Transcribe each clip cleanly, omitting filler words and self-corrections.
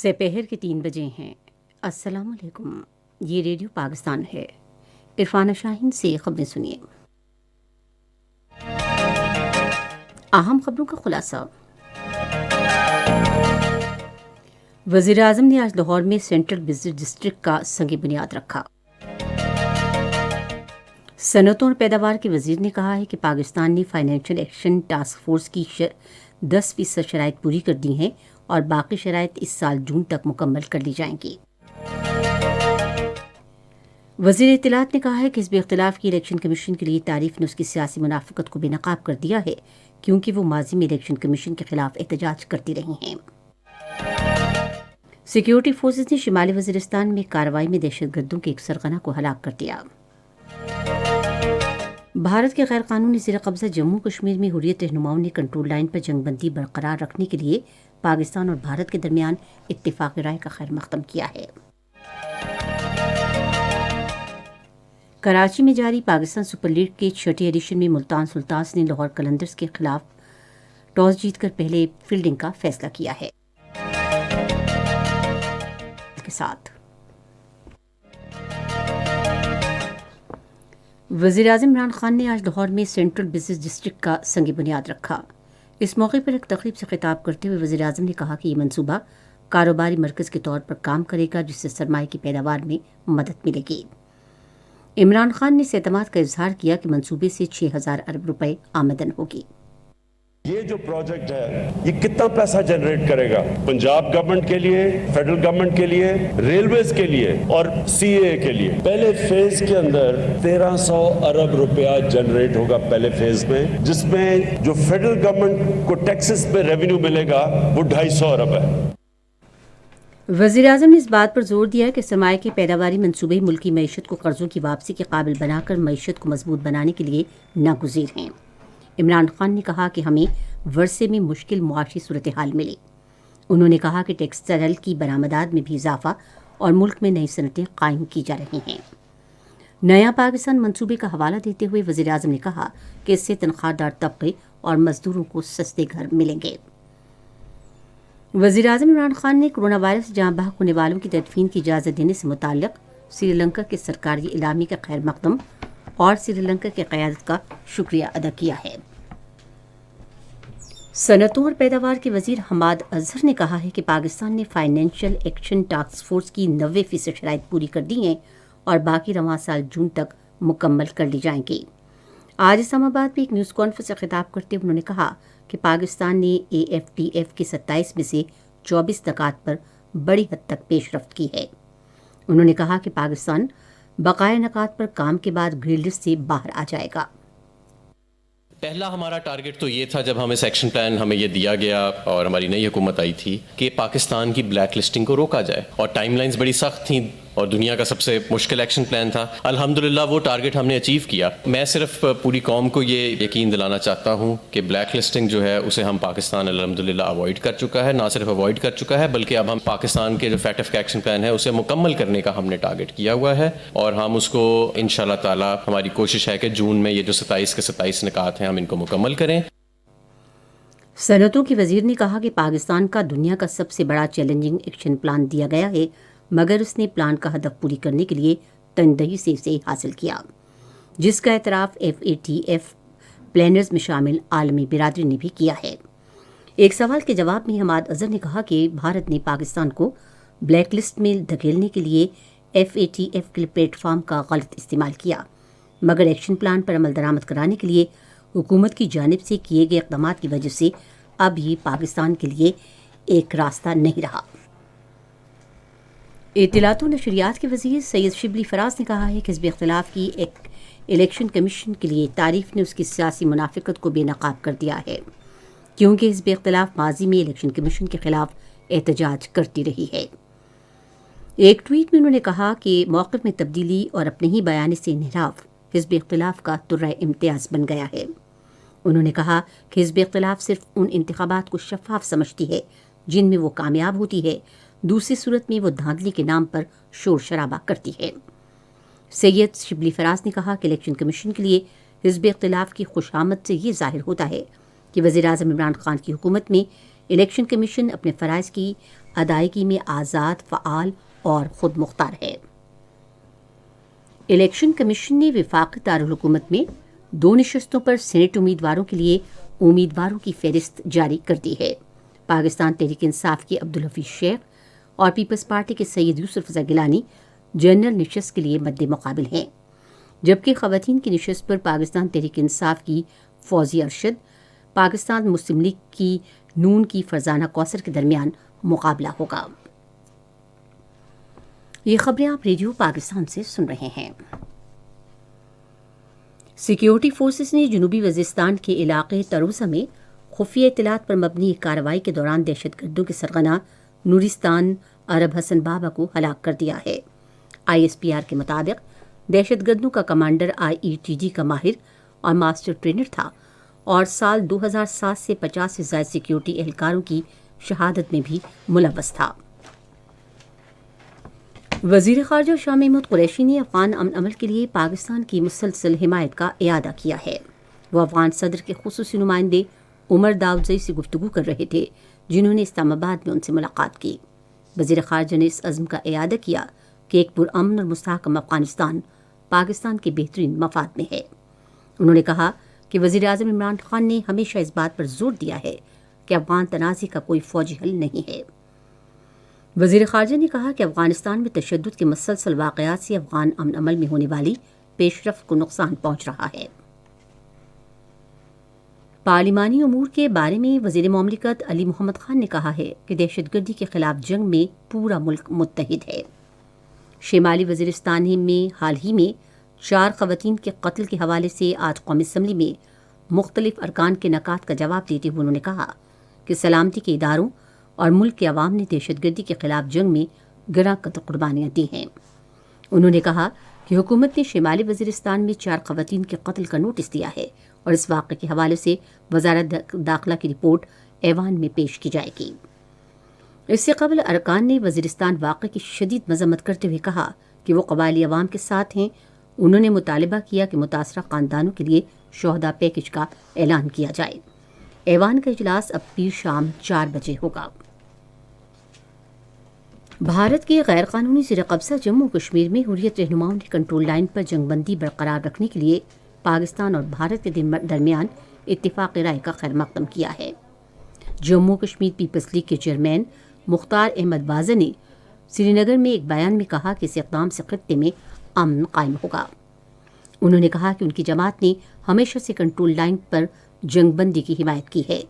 سپہر کے 3 بجے ہیں۔ السلام علیکم، یہ ریڈیو پاکستان ہے۔ عرفانہ شاہین سے خبریں سنیے۔ اہم خبروں کا خلاصہ۔ وزیر اعظم نے آج لاہور میں سینٹرل بزنس ڈسٹرکٹ کا سنگ بنیاد رکھا۔ صنعتوں اور پیداوار کے وزیر نے کہا ہے کہ پاکستان نے فائنینشیل ایکشن ٹاسک فورس کی 10% شرائط پوری کر دی ہیں اور باقی شرائط اس سال جون تک مکمل کر لی جائیں گی۔ وزیر اطلاعات نے کہا ہے کہ حزب اختلاف کی الیکشن کمیشن کے لیے تعریف نے اس کی سیاسی منافقت کو بے نقاب کر دیا ہے، کیونکہ وہ ماضی میں الیکشن کمیشن کے خلاف احتجاج کرتی رہی ہیں۔ سیکیورٹی فورسز نے شمالی وزیرستان میں کارروائی میں دہشت گردوں کے ایک سرغنہ کو ہلاک کر دیا۔ بھارت کے غیر قانونی زیر قبضہ جموں کشمیر میں حریت رہنماؤں نے کنٹرول لائن پر جنگ بندی برقرار رکھنے کے لیے پاکستان اور بھارت کے درمیان اتفاق رائے کا خیر مقدم کیا ہے۔ کراچی میں جاری پاکستان سپر لیگ کے 6 ایڈیشن میں ملتان سلطانز نے لاہور قلندرز کے خلاف ٹاس جیت کر پہلے فیلڈنگ کا فیصلہ کیا ہے۔ کے ساتھ وزیر اعظم عمران خان نے آج لاہور میں سینٹرل بزنس ڈسٹرکٹ کا سنگ بنیاد رکھا۔ اس موقع پر ایک تقریب سے خطاب کرتے ہوئے وزیر اعظم نے کہا کہ یہ منصوبہ کاروباری مرکز کے طور پر کام کرے گا، جس سے سرمایہ کی پیداوار میں مدد ملے گی۔ عمران خان نے اس اعتماد کا اظہار کیا کہ منصوبے سے 6,000 ارب روپے آمدن ہوگی۔ یہ جو پروجیکٹ ہے یہ کتنا پیسہ جنریٹ کرے گا پنجاب گورنمنٹ کے لیے، فیڈرل گورنمنٹ کے لیے، ریلویز کے لیے اور سی اے کے لیے۔ پہلے فیز کے اندر 1,300 ارب روپیہ جنریٹ ہوگا پہلے فیز میں، جس میں جو فیڈرل گورنمنٹ کو ٹیکسز پہ ریونیو ملے گا وہ 250 ارب ہے۔ وزیر اعظم نے اس بات پر زور دیا کہ سرمایہ کے پیداواری منصوبے ملکی معیشت کو قرضوں کی واپسی کے قابل بنا کر معیشت کو مضبوط بنانے کے لیے ناگزیر ہیں۔ عمران خان نے کہا کہ ہمیں ورثے میں مشکل معاشی صورتحال ملی۔ انہوں نے کہا کہ ٹیکسٹائل کی برآمدات میں بھی اضافہ اور ملک میں نئی صنعتیں قائم کی جا رہی ہیں۔ نیا پاکستان منصوبے کا حوالہ دیتے ہوئے وزیر اعظم نے کہا کہ اس سے تنخواہ دار طبقے اور مزدوروں کو سستے گھر ملیں گے۔ وزیر اعظم عمران خان نے کورونا وائرس سے جاں بحق ہونے والوں کی تدفین کی اجازت دینے سے متعلق سری لنکا کے سرکاری اعلامیے کا خیر مقدم اور سری لنکا کی قیادت کا شکریہ ادا کیا ہے۔ صنعتوں اور پیداوار کے وزیر حماد اظہر نے کہا ہے کہ پاکستان نے فائنینشیل ایکشن ٹاسک فورس کی 90% شرائط پوری کر دی ہیں اور باقی رواں سال جون تک مکمل کر لی جائیں گی۔ آج اسلام آباد میں ایک نیوز کانفرنس سے خطاب کرتے ہوئے انہوں نے کہا کہ پاکستان نے AFTF کے 27 میں سے 24 نکات پر بڑی حد تک پیش رفت کی ہے۔ انہوں نے کہا کہ پاکستان بقایا نکات پر کام کے بعد گرین لسٹ سے باہر آ جائے گا۔ پہلا ہمارا ٹارگٹ تو یہ تھا جب ہمیں سیکشن پلان ہمیں یہ دیا گیا اور ہماری نئی حکومت آئی تھی کہ پاکستان کی بلیک لسٹنگ کو روکا جائے، اور ٹائم لائنز بڑی سخت تھیں اور دنیا کا سب سے مشکل ایکشن پلان تھا۔ الحمدللہ وہ ٹارگٹ ہم نے اچیو کیا۔ میں صرف پوری قوم کو یہ یقین دلانا چاہتا ہوں کہ بلیک لسٹنگ جو ہے اسے ہم پاکستان الحمدللہ اوائڈ کر چکا ہے، نہ صرف اوائڈ کر چکا ہے بلکہ اب ہم پاکستان کے جو فیکٹف کا ایکشن پلان ہے اسے مکمل کرنے کا ہم نے ٹارگٹ کیا ہوا ہے، اور ہم اس کو انشاءاللہ تعالی ہماری کوشش ہے کہ جون میں یہ جو 27 کے 27 نکات ہیں ہم ان کو مکمل کریں۔ صنعتوں کے وزیر نے کہا کہ پاکستان کا دنیا کا سب سے بڑا چیلنجنگ ایکشن پلان دیا گیا ہے، مگر اس نے پلان کا ہدف پوری کرنے کے لیے تندہی سے اسے حاصل کیا، جس کا اعتراف FATF پلانرز میں شامل عالمی برادری نے بھی کیا ہے۔ ایک سوال کے جواب میں حماد اظہر نے کہا کہ بھارت نے پاکستان کو بلیک لسٹ میں دھکیلنے کے لیے FATF کے پلیٹ فارم کا غلط استعمال کیا، مگر ایکشن پلان پر عمل درآمد کرانے کے لیے حکومت کی جانب سے کیے گئے اقدامات کی وجہ سے اب یہ پاکستان کے لیے ایک راستہ نہیں رہا۔ اطلاعات و نشریات کے وزیر سید شبلی فراز نے کہا ہے کہ حزب اختلاف کی الیکشن کمیشن کے لیے تعریف نے اس کی سیاسی منافقت کو بے نقاب کر دیا ہے، کیونکہ حزب اختلاف ماضی میں الیکشن کمیشن کے خلاف احتجاج کرتی رہی ہے۔ ایک ٹویٹ میں انہوں نے کہا کہ موقف میں تبدیلی اور اپنے ہی بیانے سے انحراف حزب اختلاف کا طرح امتیاز بن گیا ہے۔ انہوں نے کہا کہ حزب اختلاف صرف ان انتخابات کو شفاف سمجھتی ہے جن میں وہ کامیاب ہوتی ہے، دوسری صورت میں وہ دھاندلی کے نام پر شور شرابہ کرتی ہے۔ سید شبلی فراز نے کہا کہ الیکشن کمیشن کے لیے حزب اختلاف کی خوش آمد سے یہ ظاہر ہوتا ہے کہ وزیر اعظم عمران خان کی حکومت میں الیکشن کمیشن اپنے فرائض کی ادائیگی میں آزاد، فعال اور خود مختار ہے۔ الیکشن کمیشن نے وفاقی دارالحکومت میں 2 نشستوں پر سینیٹ امیدواروں کے لیے امیدواروں کی فہرست جاری کر دی ہے۔ پاکستان تحریک انصاف کے عبدالحفیظ شیخ اور پیپلز پارٹی کے سید یوسف رضا گیلانی جنرل نشست کے لیے مد مقابل ہیں، جبکہ خواتین کی نشست پر پاکستان تحریک انصاف کی فوزی ارشد، پاکستان مسلم لیگ کی نون کی فرزانہ کوثر کے درمیان مقابلہ ہوگا۔ یہ خبریں آپ ریڈیو پاکستان سے سن رہے ہیں۔ سیکیورٹی فورسز نے جنوبی وزیرستان کے علاقے تروزہ میں خفیہ اطلاعات پر مبنی کارروائی کے دوران دہشت گردوں کے سرغنہ نورستان عرب حسن بابا کو ہلاک کر دیا ہے۔ ISPR کے مطابق دہشت گردوں کا کمانڈر IETG کا ماہر اور ماسٹر ٹرینر تھا اور سال 2007 سے 50 سے زائد سیکیورٹی اہلکاروں کی شہادت میں بھی ملوث تھا۔ وزیر خارجہ شاہ محمود قریشی نے افغان امن عمل کے لیے پاکستان کی مسلسل حمایت کا اعادہ کیا ہے۔ وہ افغان صدر کے خصوصی نمائندے عمر داودزئی سے گفتگو کر رہے تھے، جنہوں نے اسلام آباد میں ان سے ملاقات کی۔ وزیر خارجہ نے اس عزم کا اعادہ کیا کہ ایک پرامن اور مستحکم افغانستان پاکستان کے بہترین مفاد میں ہے۔ انہوں نے کہا کہ وزیر اعظم عمران خان نے ہمیشہ اس بات پر زور دیا ہے کہ افغان تنازع کا کوئی فوجی حل نہیں ہے۔ وزیر خارجہ نے کہا کہ افغانستان میں تشدد کے مسلسل واقعات سے افغان امن عمل میں ہونے والی پیش رفت کو نقصان پہنچ رہا ہے۔ پارلیمانی امور کے بارے میں وزیر مملکت علی محمد خان نے کہا ہے کہ دہشت گردی کے خلاف جنگ میں پورا ملک متحد ہے۔ شمالی وزیرستان میں حال ہی میں 4 خواتین کے قتل کے حوالے سے آج قومی اسمبلی میں مختلف ارکان کے نکات کا جواب دیتے ہوئے انہوں نے کہا کہ سلامتی کے اداروں اور ملک کے عوام نے دہشت گردی کے خلاف جنگ میں گراں قدر قربانیاں دی ہیں۔ انہوں نے کہا کہ حکومت نے شمالی وزیرستان میں 4 خواتین کے قتل کا نوٹس دیا ہے اور اس واقعے کے حوالے سے وزارت داخلہ کی رپورٹ ایوان میں پیش کی جائے گی۔ اس سے قبل ارکان نے وزیرستان واقعے کی شدید مذمت کرتے ہوئے کہا کہ وہ قبائلی عوام کے ساتھ ہیں۔ انہوں نے مطالبہ کیا کہ متاثرہ خاندانوں کے لیے شہداء پیکج کا اعلان کیا جائے۔ ایوان کا اجلاس اب پیر شام 4 بجے ہوگا۔ بھارت کے غیر قانونی زیر قبضہ جموں کشمیر میں حریت رہنماؤں نے کنٹرول لائن پر جنگ بندی برقرار رکھنے کے لیے پاکستان اور بھارت کے درمیان اتفاق رائے کا خیر مقدم کیا ہے۔ جموں کشمیر پیپلز لیگ کے چیئرمین مختار احمد واضح نے سری نگر میں ایک بیان میں کہا کہ اس اقدام سے خطے میں امن قائم ہوگا۔ انہوں نے کہا کہ ان کی جماعت نے ہمیشہ سے کنٹرول لائن پر جنگ بندی کی حمایت کی ہے۔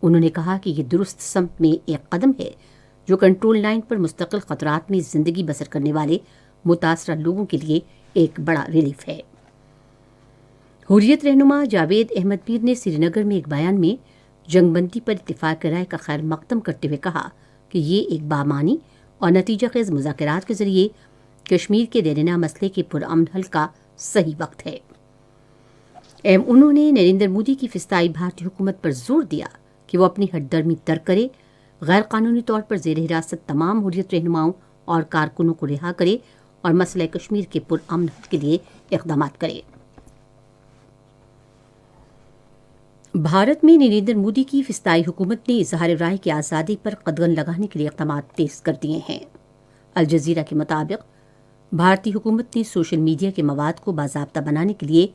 انہوں نے کہا کہ یہ درست سمت میں ایک قدم ہے جو کنٹرول لائن پر مستقل خطرات میں زندگی بسر کرنے والے متاثرہ لوگوں کے لیے ایک بڑا ریلیف ہے۔ حریت رہنما جاوید احمد میر نے سری نگر میں ایک بیان میں جنگ بندی پر اتفاق رائے کا خیر مقدم کرتے ہوئے کہا کہ یہ ایک بامعنی اور نتیجہ خیز مذاکرات کے ذریعے کشمیر کے دیرینہ مسئلے کے پرامن حل کا صحیح وقت ہے۔ انہوں نے نریندر مودی کی فسطائی بھارتی حکومت پر زور دیا کہ وہ اپنی ہٹ درمی ترک کرے، غیر قانونی طور پر زیر حراست تمام حریت رہنماؤں اور کارکنوں کو رہا کرے اور مسئلہ کشمیر کے پرامن حل کے لیے اقدامات کرے۔ بھارت میں نریندر مودی کی فسطائی حکومت نے اظہار رائے کی آزادی پر قدغن لگانے کے لیے اقدامات تیز کر دیے ہیں۔ الجزیرہ کے مطابق بھارتی حکومت نے سوشل میڈیا کے مواد کو باضابطہ بنانے کے لیے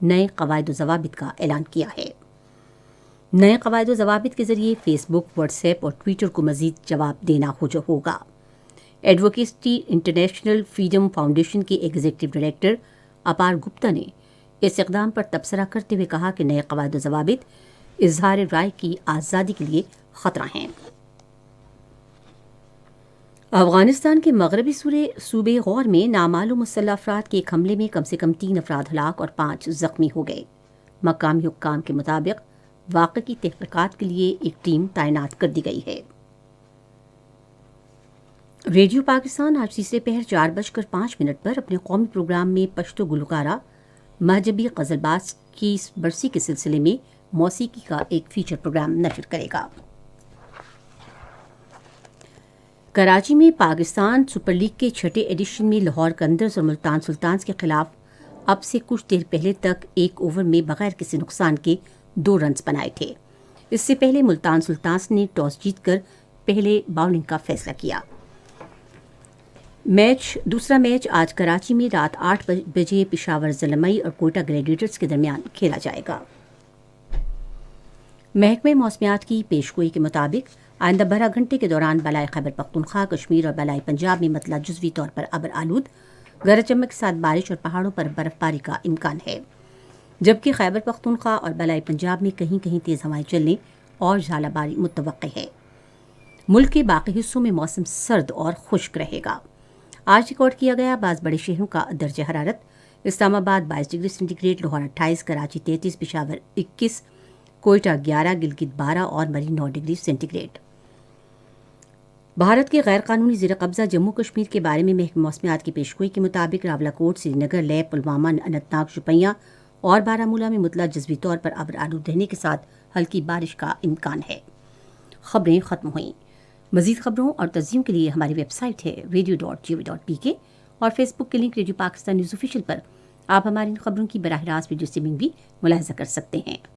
نئے قواعد و ضوابط کا اعلان کیا ہے۔ نئے قواعد و ضوابط کے ذریعے فیس بک، واٹس ایپ اور ٹویٹر کو مزید جواب دینا ہوگا۔ ایڈوکیسی انٹرنیشنل فریڈم فاؤنڈیشن کے ایگزیکٹو ڈائریکٹر اپار گپتا نے اس اقدام پر تبصرہ کرتے ہوئے کہا کہ نئے قواعد و ضوابط اظہار رائے کی آزادی کے لیے خطرہ ہیں۔ افغانستان کے مغربی صوبے غور میں نامعلوم مسلح افراد کے ایک حملے میں کم سے کم 3 افراد ہلاک اور 5 زخمی ہو گئے۔ مقامی حکام کے مطابق واقعے کی تحقیقات کے لیے ایک ٹیم تعینات کر دی گئی ہے۔ ریڈیو پاکستان آج تیسرے پہر 4:05 پر اپنے قومی پروگرام میں پشتو گلوکارہ مہجبی غزل باز کی برسی کے سلسلے میں موسیقی کا ایک فیچر پروگرام نشر کرے گا۔ کراچی میں پاکستان سپر لیگ کے 6 ایڈیشن میں لاہور قندرز اور ملتان سلطانز کے خلاف اب سے کچھ دیر پہلے تک ایک اوور میں بغیر کسی نقصان کے 2 رنز بنائے تھے۔ اس سے پہلے ملتان سلطانز نے ٹاس جیت کر پہلے باؤلنگ کا فیصلہ کیا۔ دوسرا میچ آج کراچی میں رات 8 بجے پشاور زلمئی اور کوئٹہ گلیڈیٹرز کے درمیان کھیلا جائے گا۔ محکمہ موسمیات کی پیشگوئی کے مطابق آئندہ 12 گھنٹے کے دوران بالائے خیبر پختونخوا، کشمیر اور بالائی پنجاب میں مطلع جزوی طور پر ابر آلود، گرج چمک کے ساتھ بارش اور پہاڑوں پر برف باری کا امکان ہے، جبکہ خیبر پختونخوا اور بالائی پنجاب میں کہیں کہیں تیز ہوائیں چلنے اور ژالہ باری متوقع ہے۔ ملک کے باقی حصوں میں موسم سرد اور خشک رہے گا۔ آج ریکارڈ کیا گیا بعض بڑے شہروں کا درجہ حرارت: Islamabad 22 degree centigrade, Lahore 28، Karachi 33، Peshawar 21، Quetta 11، Gilgit 12 اور Murree 9 degree centigrade. Bharat کے غیر قانونی زیر قبضہ جموں کشمیر کے بارے میں محکمہ موسمیات کی پیشگوئی کے مطابق راولاکوٹ، سری نگر، لیہ، پلوامہ، اننت ناگ، شوپیاں اور بارہمولہ میں مطلع جزوی طور پر ابر آلود رہنے کے ساتھ ہلکی بارش کا امکان ہے۔ خبریں ختم ہوئیں۔ مزید خبروں اور تجزیوں کے لیے ہماری ویب سائٹ ہے radio.gov.pk اور فیس بک کے link radio Pakistan news official پر آپ ہماری ان خبروں کی براہ راست ویڈیو اسٹریمنگ بھی ملاحظہ کر سکتے ہیں۔